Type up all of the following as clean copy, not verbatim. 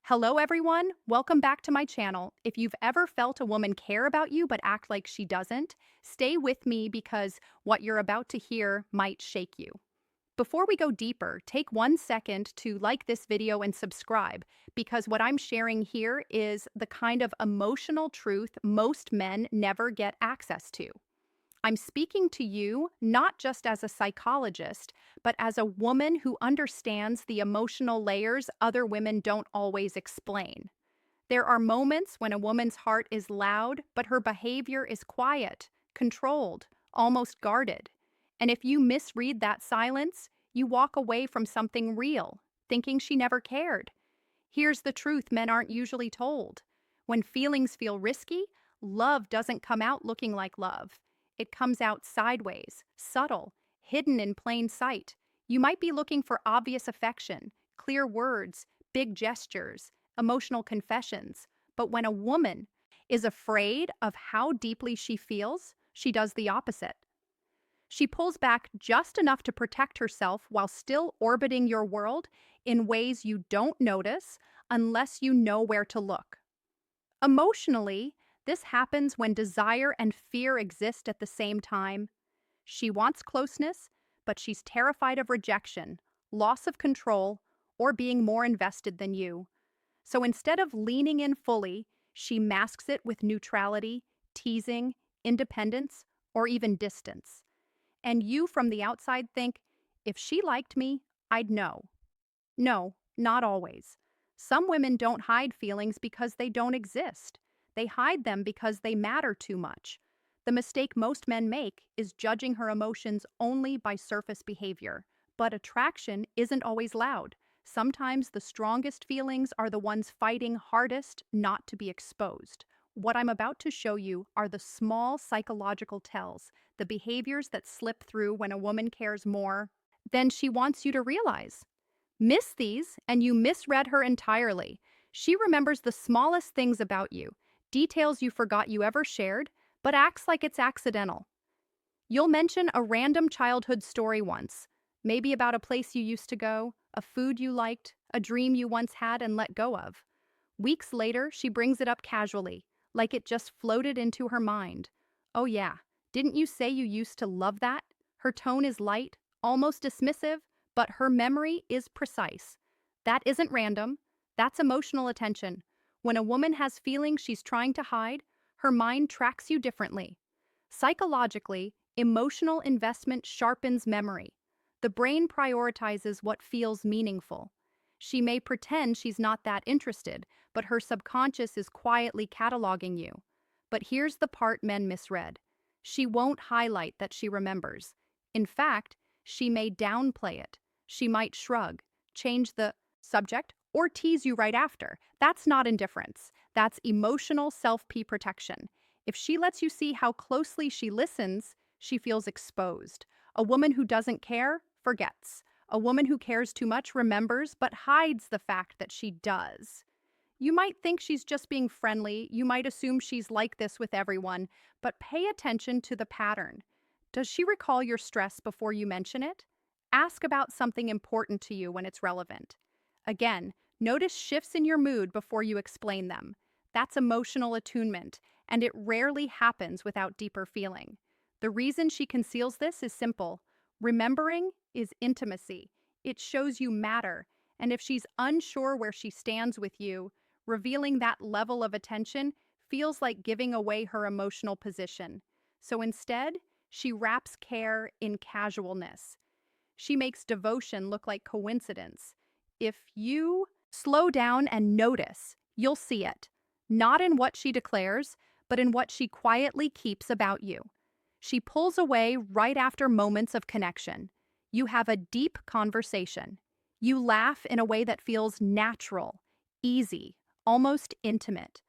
Hello everyone, welcome back to my channel. If you've ever felt a woman care about you but act like she doesn't, stay with me because what you're about to hear might shake you. Before we go deeper, take 1 second to like this video and subscribe because what I'm sharing here is the kind of emotional truth most men never get access to. I'm speaking to you not just as a psychologist, but as a woman who understands the emotional layers other women don't always explain. There are moments when a woman's heart is loud, but her behavior is quiet, controlled, almost guarded. And if you misread that silence, you walk away from something real, thinking she never cared. Here's the truth men aren't usually told. When feelings feel risky, love doesn't come out looking like love. It comes out sideways, subtle, hidden in plain sight. You might be looking for obvious affection, clear words, big gestures, emotional confessions. But when a woman is afraid of how deeply she feels, she does the opposite. She pulls back just enough to protect herself while still orbiting your world in ways you don't notice unless you know where to look. Emotionally, this happens when desire and fear exist at the same time. She wants closeness, but she's terrified of rejection, loss of control, or being more invested than you. So instead of leaning in fully, she masks it with neutrality, teasing, independence, or even distance. And you from the outside think, if she liked me, I'd know. No, not always. Some women don't hide feelings because they don't exist. They hide them because they matter too much. The mistake most men make is judging her emotions only by surface behavior. But attraction isn't always loud. Sometimes the strongest feelings are the ones fighting hardest not to be exposed. What I'm about to show you are the small psychological tells, the behaviors that slip through when a woman cares more than she wants you to realize. Miss these, and you misread her entirely. She remembers the smallest things about you, details you forgot you ever shared, but acts like it's accidental. You'll mention a random childhood story once, maybe about a place you used to go, a food you liked, a dream you once had and let go of. Weeks later, she brings it up casually, like it just floated into her mind. Oh yeah, didn't you say you used to love that? Her tone is light, almost dismissive, but her memory is precise. That isn't random. That's emotional attention. When a woman has feelings she's trying to hide, her mind tracks you differently. Psychologically, emotional investment sharpens memory. The brain prioritizes what feels meaningful. She may pretend she's not that interested, but her subconscious is quietly cataloging you. But here's the part men misread. She won't highlight that she remembers. In fact, she may downplay it. She might shrug, change the subject, or tease you right after. That's not indifference. That's emotional self-protection. If she lets you see how closely she listens, she feels exposed. A woman who doesn't care forgets. A woman who cares too much remembers but hides the fact that she does. You might think she's just being friendly. You might assume she's like this with everyone, but pay attention to the pattern. Does she recall your stress before you mention it? Ask about something important to you when it's relevant. Again, notice shifts in your mood before you explain them. That's emotional attunement, and it rarely happens without deeper feeling. The reason she conceals this is simple. Remembering is intimacy. It shows you matter, and if she's unsure where she stands with you, revealing that level of attention feels like giving away her emotional position. So instead, she wraps care in casualness. She makes devotion look like coincidence. If you slow down and notice, you'll see it. Not in what she declares, but in what she quietly keeps about you. She pulls away right after moments of connection. You have a deep conversation. You laugh in a way that feels natural, easy, almost intimate.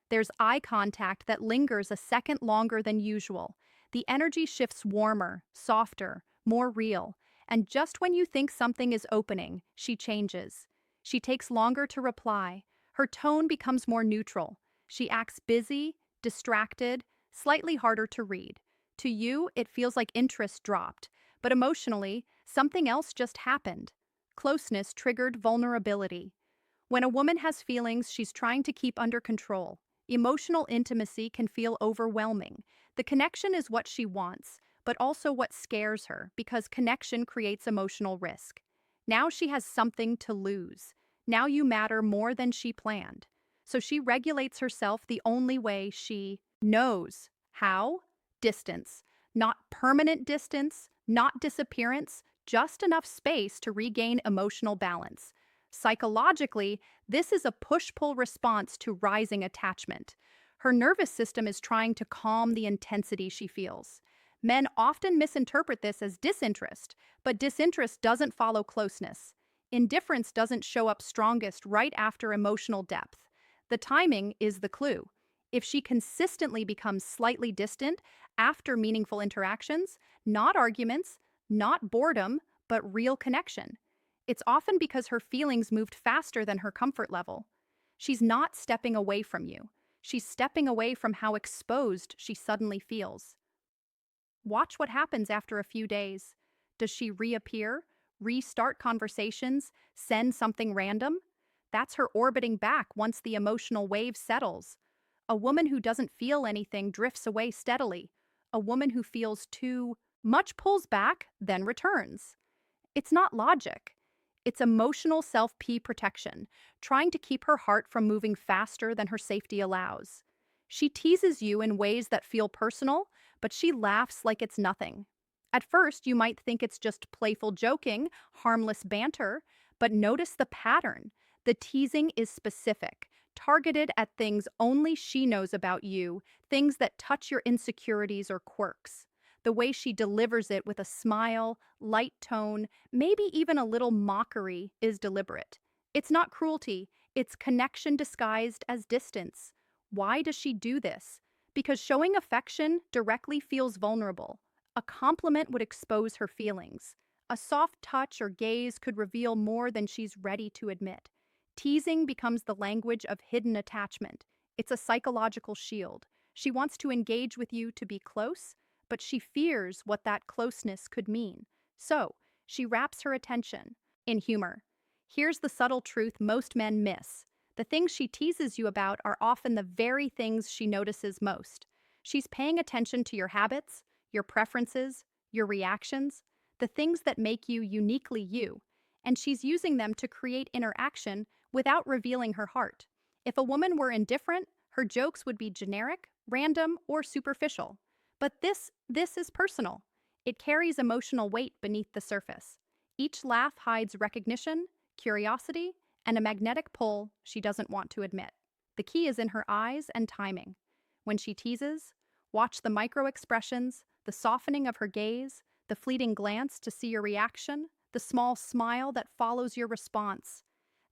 There's eye contact that lingers a second longer than usual. The energy shifts warmer, softer, more real. And just when you think something is opening, she changes. She takes longer to reply. Her tone becomes more neutral. She acts busy, distracted, slightly harder to read. To you, it feels like interest dropped, but emotionally, something else just happened. Closeness triggered vulnerability. When a woman has feelings she's trying to keep under control, emotional intimacy can feel overwhelming. The connection is what she wants, but also what scares her because connection creates emotional risk. Now she has something to lose. Now you matter more than she planned. So she regulates herself the only way she knows. How? Distance. Not permanent distance, not disappearance, just enough space to regain emotional balance. Psychologically, this is a push-pull response to rising attachment. Her nervous system is trying to calm the intensity she feels. Men often misinterpret this as disinterest, but disinterest doesn't follow closeness. Indifference doesn't show up strongest right after emotional depth. The timing is the clue. If she consistently becomes slightly distant after meaningful interactions, not arguments, not boredom, but real connection, it's often because her feelings moved faster than her comfort level. She's not stepping away from you. She's stepping away from how exposed she suddenly feels. Watch what happens after a few days. Does she reappear, restart conversations, send something random? That's her orbiting back once the emotional wave settles. A woman who doesn't feel anything drifts away steadily. A woman who feels too much pulls back, then returns. It's not logic. It's emotional self-P protection, trying to keep her heart from moving faster than her safety allows. She teases you in ways that feel personal, but she laughs like it's nothing. At first, you might think it's just playful joking, harmless banter, but notice the pattern. The teasing is specific, targeted at things only she knows about you, things that touch your insecurities or quirks. The way she delivers it with a smile, light tone, maybe even a little mockery is deliberate. It's not cruelty, it's connection disguised as distance. Why does she do this? Because showing affection directly feels vulnerable. A compliment would expose her feelings. A soft touch or gaze could reveal more than she's ready to admit. Teasing becomes the language of hidden attachment. It's a psychological shield. She wants to engage with you to be close, but she fears what that closeness could mean. So, she wraps her attention in humor. Here's the subtle truth most men miss. The things she teases you about are often the very things she notices most. She's paying attention to your habits, your preferences, your reactions, the things that make you uniquely you, and she's using them to create interaction without revealing her heart. If a woman were indifferent, her jokes would be generic, random, or superficial. But this is personal. It carries emotional weight beneath the surface. Each laugh hides recognition, curiosity, and a magnetic pull she doesn't want to admit. The key is in her eyes and timing. When she teases, watch the micro expressions, the softening of her gaze, the fleeting glance to see your reaction, the small smile that follows your response.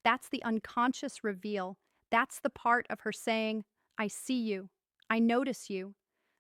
That's the unconscious reveal. That's the part of her saying, I see you, I notice you,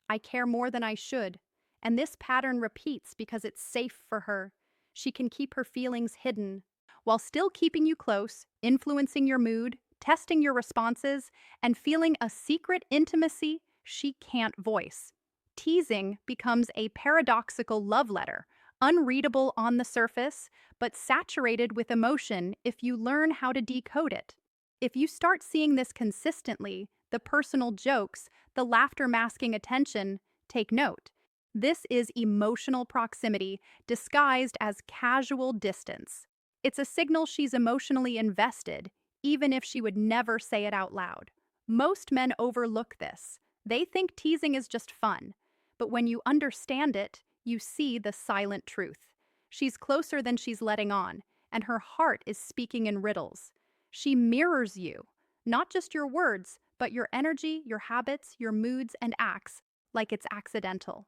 I care more than I should. And this pattern repeats because it's safe for her. She can keep her feelings hidden while still keeping you close, influencing your mood, testing your responses, and feeling a secret intimacy she can't voice. Teasing becomes a paradoxical love letter, unreadable on the surface, but saturated with emotion if you learn how to decode it. If you start seeing this consistently, the personal jokes, the laughter masking attention, take note. This is emotional proximity disguised as casual distance. It's a signal she's emotionally invested, even if she would never say it out loud. Most men overlook this. They think teasing is just fun. But when you understand it, you see the silent truth. She's closer than she's letting on, and her heart is speaking in riddles. She mirrors you, not just your words, but your energy, your habits, your moods, and acts, like it's accidental.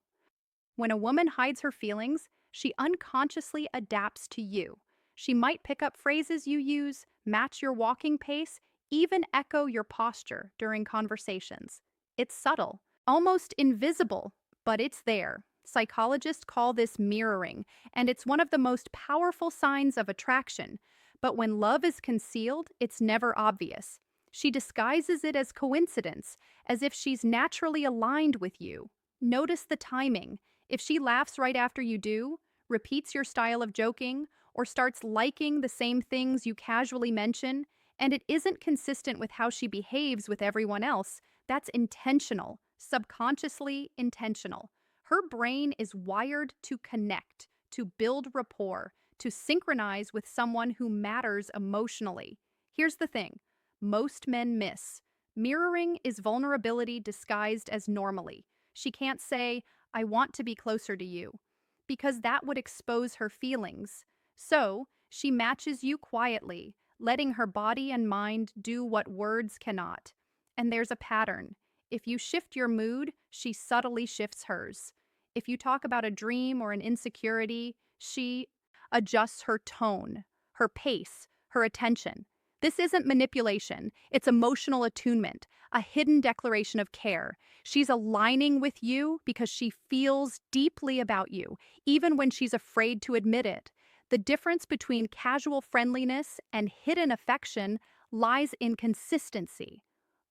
When a woman hides her feelings, she unconsciously adapts to you. She might pick up phrases you use, match your walking pace, even echo your posture during conversations. It's subtle, almost invisible, but it's there. Psychologists call this mirroring, and it's one of the most powerful signs of attraction. But when love is concealed, it's never obvious. She disguises it as coincidence, as if she's naturally aligned with you. Notice the timing. If she laughs right after you do, repeats your style of joking, or starts liking the same things you casually mention, And it isn't consistent with how she behaves with everyone else. That's intentional, subconsciously intentional. Her brain is wired to connect, to build rapport, to synchronize with someone who matters emotionally. Here's the thing most men miss. Mirroring is vulnerability disguised as normally. She can't say, I want to be closer to you, because that would expose her feelings. So, she matches you quietly, letting her body and mind do what words cannot. And there's a pattern. If you shift your mood, she subtly shifts hers. If you talk about a dream or an insecurity, she adjusts her tone, her pace, her attention. This isn't manipulation, it's emotional attunement, a hidden declaration of care. She's aligning with you because she feels deeply about you, even when she's afraid to admit it. The difference between casual friendliness and hidden affection lies in consistency.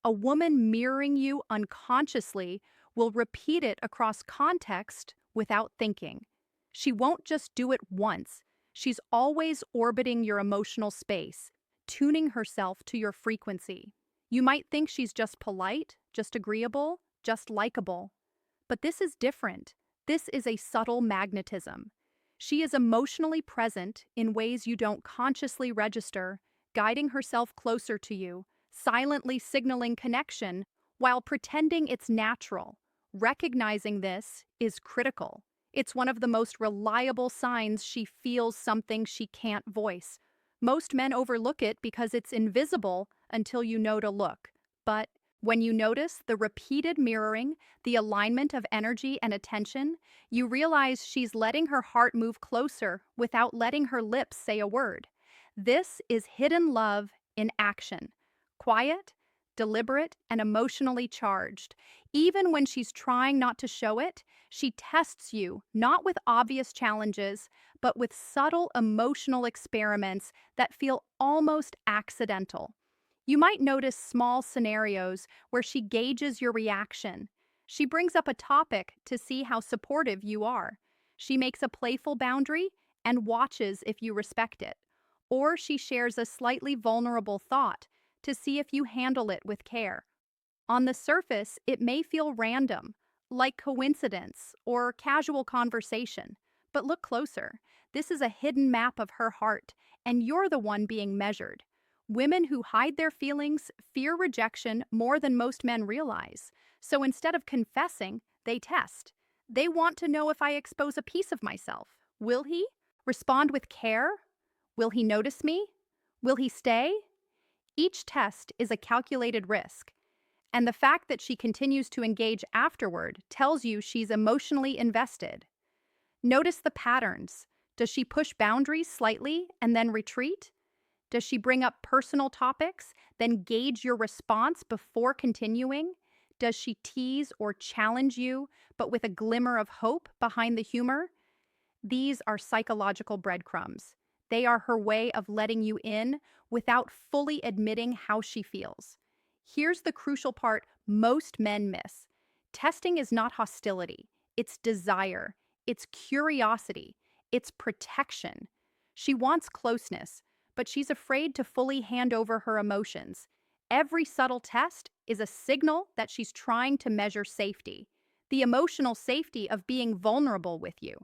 A woman mirroring you unconsciously will repeat it across context without thinking. She won't just do it once. She's always orbiting your emotional space, tuning herself to your frequency. You might think she's just polite, just agreeable, just likable. But this is different. This is a subtle magnetism. She is emotionally present in ways you don't consciously register, guiding herself closer to you, silently signaling connection while pretending it's natural. Recognizing this is critical. It's one of the most reliable signs she feels something she can't voice. Most men overlook it because it's invisible until you know to look. But when you notice the repeated mirroring, the alignment of energy and attention, you realize she's letting her heart move closer without letting her lips say a word. This is hidden love in action. Quiet, deliberate, and emotionally charged. Even when she's trying not to show it, she tests you, not with obvious challenges, but with subtle emotional experiments that feel almost accidental. You might notice small scenarios where she gauges your reaction. She brings up a topic to see how supportive you are. She makes a playful boundary and watches if you respect it. Or she shares a slightly vulnerable thought to see if you handle it with care. On the surface, it may feel random, like coincidence or casual conversation. But look closer. This is a hidden map of her heart, and you're the one being measured. Women who hide their feelings fear rejection more than most men realize. So instead of confessing, they test. They want to know if I expose a piece of myself. Will he respond with care? Will he notice me? Will he stay? Each test is a calculated risk. And the fact that she continues to engage afterward tells you she's emotionally invested. Notice the patterns. Does she push boundaries slightly and then retreat? Does she bring up personal topics, then gauge your response before continuing? Does she tease or challenge you, but with a glimmer of hope behind the humor? These are psychological breadcrumbs. They are her way of letting you in without fully admitting how she feels. Here's the crucial part most men miss. Testing is not hostility, it's desire, it's curiosity, it's protection. She wants closeness, but she's afraid to fully hand over her emotions. Every subtle test is a signal that she's trying to measure safety, the emotional safety of being vulnerable with you.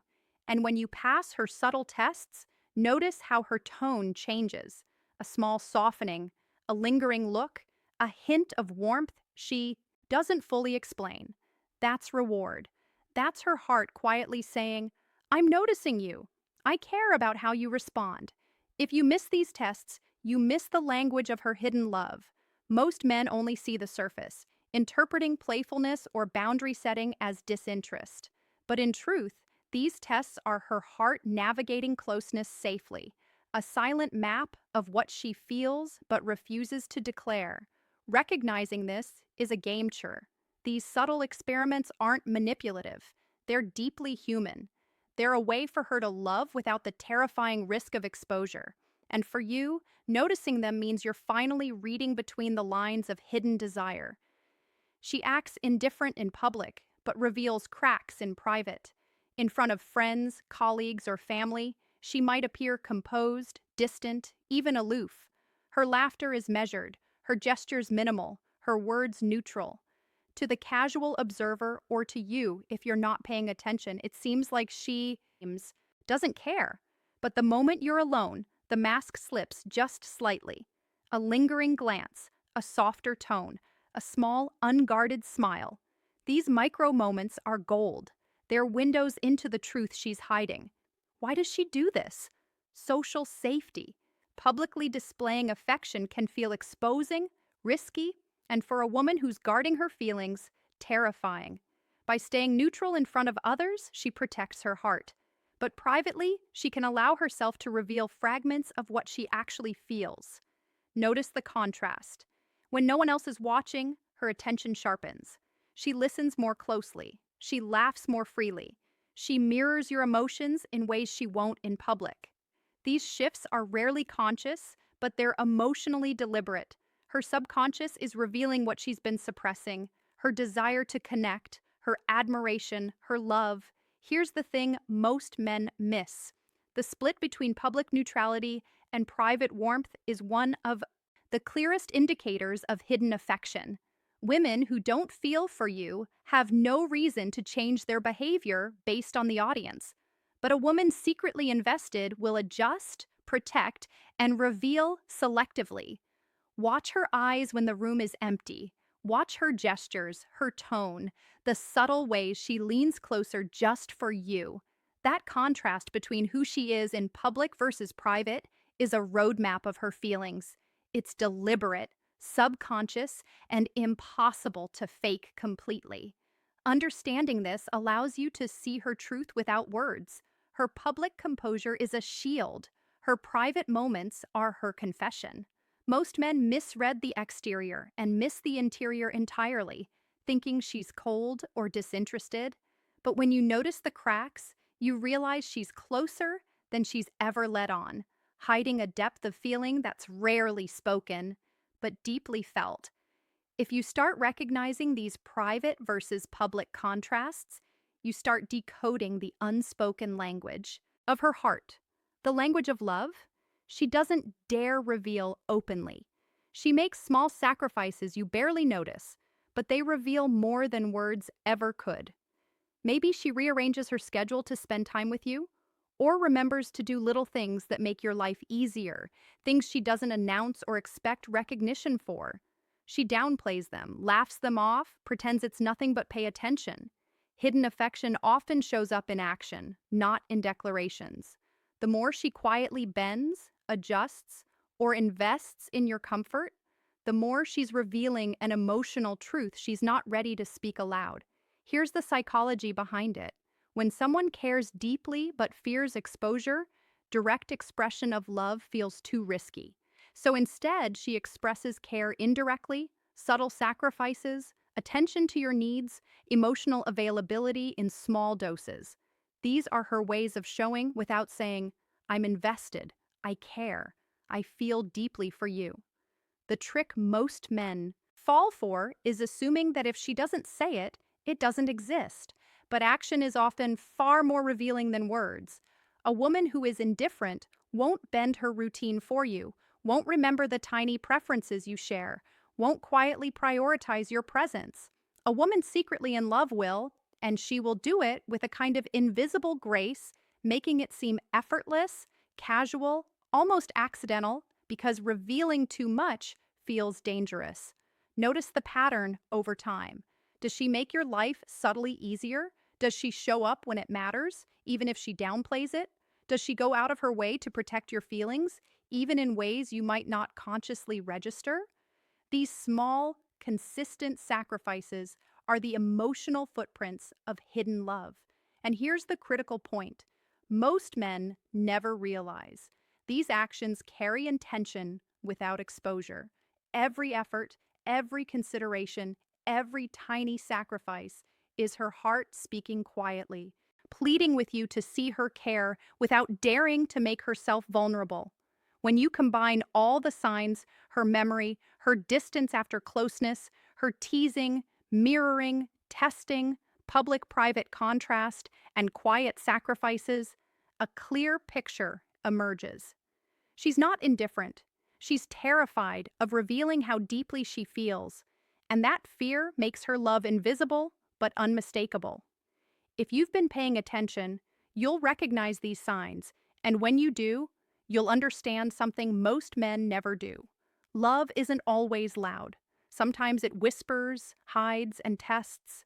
And when you pass her subtle tests, notice how her tone changes. A small softening, a lingering look, a hint of warmth she doesn't fully explain. That's reward. That's her heart quietly saying, I'm noticing you. I care about how you respond. If you miss these tests, you miss the language of her hidden love. Most men only see the surface, interpreting playfulness or boundary setting as disinterest. But in truth, these tests are her heart navigating closeness safely, a silent map of what she feels but refuses to declare. Recognizing this is a game changer. These subtle experiments aren't manipulative. They're deeply human. They're a way for her to love without the terrifying risk of exposure. And for you, noticing them means you're finally reading between the lines of hidden desire. She acts indifferent in public, but reveals cracks in private. In front of friends, colleagues, or family, she might appear composed, distant, even aloof. Her laughter is measured, her gestures minimal, her words neutral. To the casual observer or to you, if you're not paying attention, it seems like she doesn't care. But the moment you're alone, the mask slips just slightly. A lingering glance, a softer tone, a small, unguarded smile. These micro moments are gold. They're windows into the truth she's hiding. Why does she do this? Social safety. Publicly displaying affection can feel exposing, risky, and for a woman who's guarding her feelings, terrifying. By staying neutral in front of others, she protects her heart. But privately, she can allow herself to reveal fragments of what she actually feels. Notice the contrast. When no one else is watching, her attention sharpens. She listens more closely. She laughs more freely. She mirrors your emotions in ways she won't in public. These shifts are rarely conscious, but they're emotionally deliberate. Her subconscious is revealing what she's been suppressing, her desire to connect, her admiration, her love. Here's the thing most men miss. The split between public neutrality and private warmth is one of the clearest indicators of hidden affection. Women who don't feel for you have no reason to change their behavior based on the audience. But a woman secretly invested will adjust, protect, and reveal selectively. Watch her eyes when the room is empty. Watch her gestures, her tone, the subtle ways she leans closer just for you. That contrast between who she is in public versus private is a roadmap of her feelings. It's deliberate, subconscious, and impossible to fake completely. Understanding this allows you to see her truth without words. Her public composure is a shield. Her private moments are her confession. Most men misread the exterior and miss the interior entirely, thinking she's cold or disinterested. But when you notice the cracks, you realize she's closer than she's ever let on, hiding a depth of feeling that's rarely spoken, but deeply felt. If you start recognizing these private versus public contrasts, you start decoding the unspoken language of her heart, the language of love. She doesn't dare reveal openly. She makes small sacrifices you barely notice, but they reveal more than words ever could. Maybe she rearranges her schedule to spend time with you, or remembers to do little things that make your life easier, things she doesn't announce or expect recognition for. She downplays them, laughs them off, pretends it's nothing but pay attention. Hidden affection often shows up in action, not in declarations. The more she quietly bends, adjusts, or invests in your comfort, the more she's revealing an emotional truth she's not ready to speak aloud. Here's the psychology behind it. When someone cares deeply but fears exposure, direct expression of love feels too risky. So instead, she expresses care indirectly, subtle sacrifices, attention to your needs, emotional availability in small doses. These are her ways of showing without saying, I'm invested, I care, I feel deeply for you. The trick most men fall for is assuming that if she doesn't say it, it doesn't exist. But action is often far more revealing than words. A woman who is indifferent won't bend her routine for you, won't remember the tiny preferences you share, won't quietly prioritize your presence. A woman secretly in love will, and she will do it with a kind of invisible grace, making it seem effortless, casual, almost accidental, because revealing too much feels dangerous. Notice the pattern over time. Does she make your life subtly easier? Does she show up when it matters, even if she downplays it? Does she go out of her way to protect your feelings, even in ways you might not consciously register? These small, consistent sacrifices are the emotional footprints of hidden love. And here's the critical point. Most men never realize these actions carry intention without exposure. Every effort, every consideration, every tiny sacrifice is her heart speaking quietly, pleading with you to see her care without daring to make herself vulnerable. When you combine all the signs, her memory, her distance after closeness, her teasing, mirroring, testing, public-private contrast, and quiet sacrifices, a clear picture emerges. She's not indifferent. She's terrified of revealing how deeply she feels, and that fear makes her love invisible but unmistakable. If you've been paying attention, you'll recognize these signs, and when you do, you'll understand something most men never do. Love isn't always loud. Sometimes it whispers, hides, and tests,